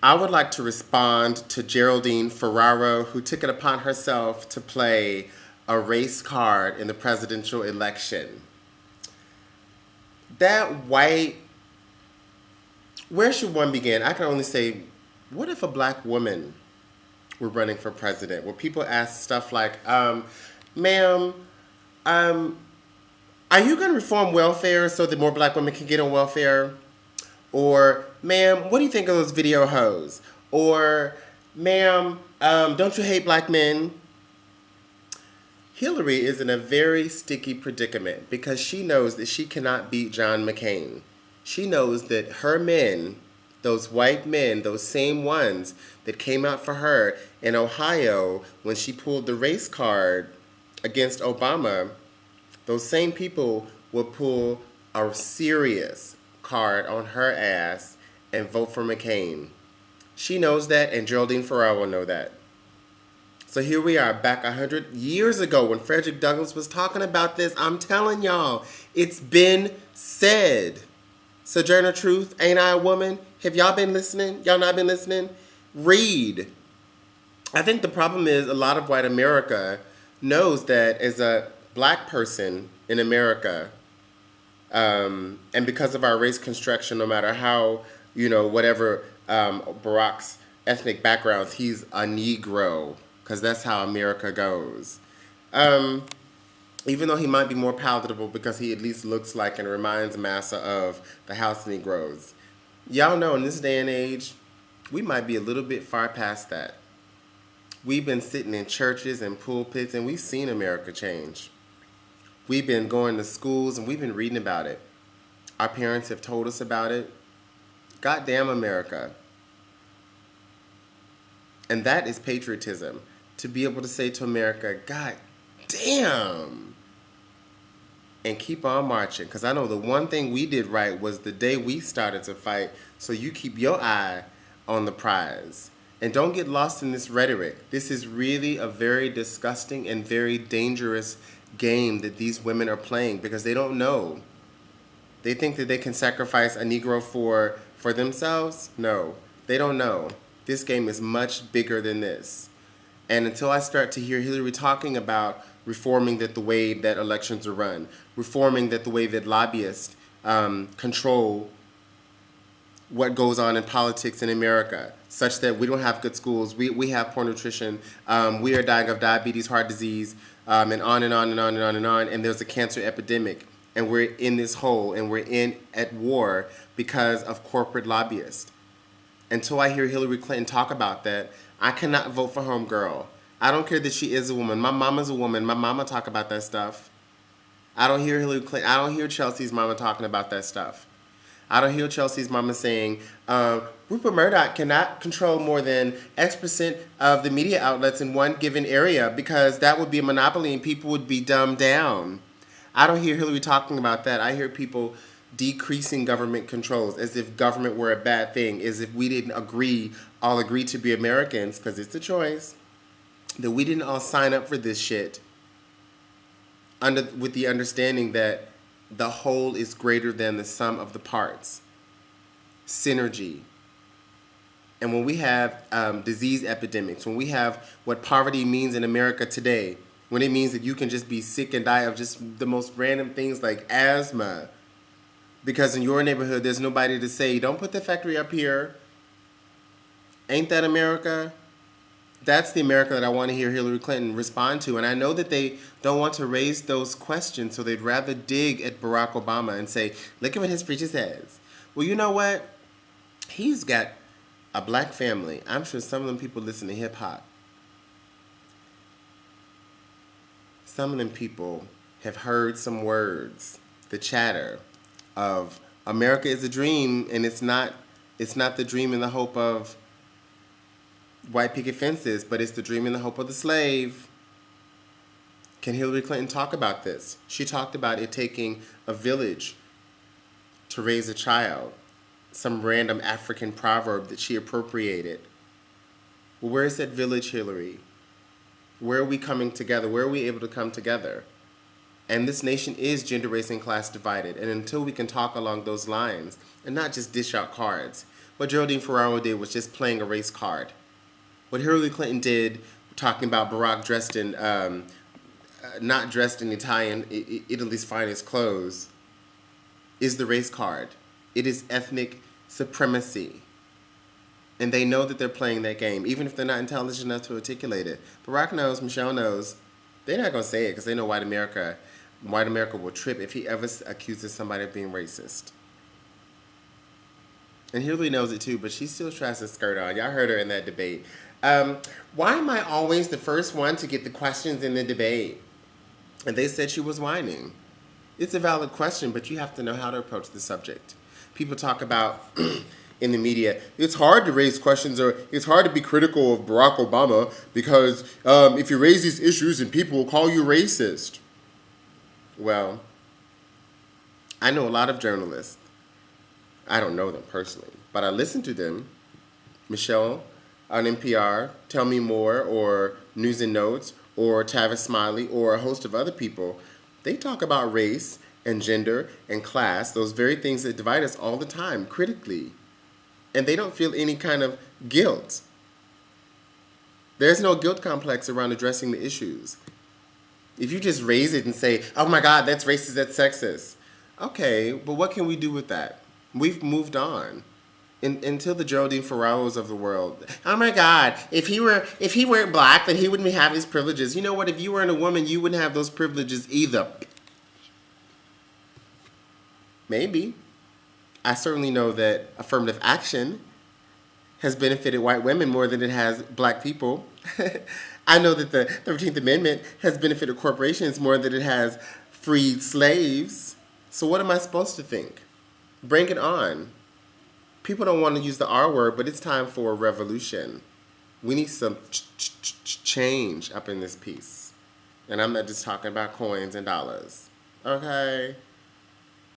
I would like to respond to Geraldine Ferraro, who took it upon herself to play a race card in the presidential election. That white, where should one begin? I can only say, what if a black woman were running for president? Where people ask stuff like, ma'am, um, are you going to reform welfare so that more black women can get on welfare? Or, ma'am, what do you think of those video hoes? Or, ma'am, don't you hate black men? Hillary is in a very sticky predicament because she knows that she cannot beat John McCain. She knows that her men, those white men, those same ones that came out for her in Ohio when she pulled the race card against Obama, those same people will pull a serious card on her ass and vote for McCain. She knows that, and Geraldine Ferraro will know that. So here we are, back 100 years ago when Frederick Douglass was talking about this. I'm telling y'all, it's been said. Sojourner Truth, Ain't I a Woman? Have y'all been listening? Y'all not been listening? Read. I think the problem is a lot of white America knows that as a black person in America, and because of our race construction, no matter how, whatever Barack's ethnic backgrounds, he's a Negro, because that's how America goes. Even though he might be more palatable because he at least looks like and reminds Massa of the House Negroes. Y'all know in this day and age, we might be a little bit far past that. We've been sitting in churches and pulpits and we've seen America change. We've been going to schools and we've been reading about it. Our parents have told us about it. Goddamn America. And that is patriotism. To be able to say to America, God damn. And keep on marching. Because I know the one thing we did right was the day we started to fight. So you keep your eye on the prize. And don't get lost in this rhetoric. This is really a very disgusting and very dangerous game that these women are playing because they don't know. They think that they can sacrifice a Negro for themselves. No, they don't know. This game is much bigger than this. And until I start to hear Hillary talking about reforming that the way that elections are run, reforming that the way that lobbyists control what goes on in politics in America, such that we don't have good schools, we have poor nutrition, we are dying of diabetes, heart disease, and on and on and on and on and on, and there's a cancer epidemic, and we're in this hole, and we're at war because of corporate lobbyists. Until I hear Hillary Clinton talk about that, I cannot vote for homegirl. I don't care that she is a woman. My mama's a woman. My mama talk about that stuff. I don't hear Hillary Clinton. I don't hear Chelsea's mama talking about that stuff. I don't hear Chelsea's mama saying, Rupert Murdoch cannot control more than X% of the media outlets in one given area because that would be a monopoly and people would be dumbed down. I don't hear Hillary talking about that. I hear people decreasing government controls as if government were a bad thing, as if we didn't all agree to be Americans, because it's a choice, that we didn't all sign up for this shit with the understanding that the whole is greater than the sum of the parts. Synergy. And when we have disease epidemics, when we have what poverty means in America today, when it means that you can just be sick and die of just the most random things like asthma, because in your neighborhood there's nobody to say, don't put the factory up here. Ain't that America? That's the America that I want to hear Hillary Clinton respond to. And I know that they don't want to raise those questions, so they'd rather dig at Barack Obama and say, look at what his preacher says. Well, you know what? He's got a black family. I'm sure some of them people listen to hip-hop. Some of them people have heard some words, the chatter of America is a dream, and it's not the dream and the hope of white picket fences, but it's the dream and the hope of the slave. Can Hillary Clinton talk about this? She talked about it taking a village to raise a child, some random African proverb that she appropriated. Well, where is that village, Hillary? Where are we coming together? Where are we able to come together? And this nation is gender, race, and class divided. And until we can talk along those lines and not just dish out cards, What Geraldine Ferraro did was just playing a race card. What Hillary Clinton did, talking about Barack dressed in, not dressed in Italy's finest clothes, is the race card. It is ethnic supremacy. And they know that they're playing that game, even if they're not intelligent enough to articulate it. Barack knows, Michelle knows. They're not going to say it because they know white America will trip if he ever accuses somebody of being racist. And Hillary knows it too, but she still tries to skirt on. Y'all heard her in that debate. Why am I always the first one to get the questions in the debate? And they said she was whining. It's a valid question, but you have to know how to approach the subject. People talk about in the media, it's hard to raise questions or it's hard to be critical of Barack Obama because if you raise these issues and people will call you racist. Well, I know a lot of journalists. I don't know them personally, but I listen to them. Michelle on NPR, Tell Me More, or News and Notes, or Tavis Smiley, or a host of other people. They talk about race and gender and class, those very things that divide us all the time, critically. And they don't feel any kind of guilt. There's no guilt complex around addressing the issues. If you just raise it and say, oh my God, that's racist, that's sexist. Okay, but what can we do with that? We've moved on. Until the Geraldine Ferraros of the world. Oh my God, if he weren't black, then he wouldn't have his privileges. You know what? If you weren't a woman, you wouldn't have those privileges either. Maybe. I certainly know that affirmative action has benefited white women more than it has black people. I know that the 13th Amendment has benefited corporations more than it has freed slaves. So what am I supposed to think? Bring it on. People don't want to use the R word, but it's time for a revolution. We need some change up in this piece. And I'm not just talking about coins and dollars. Okay?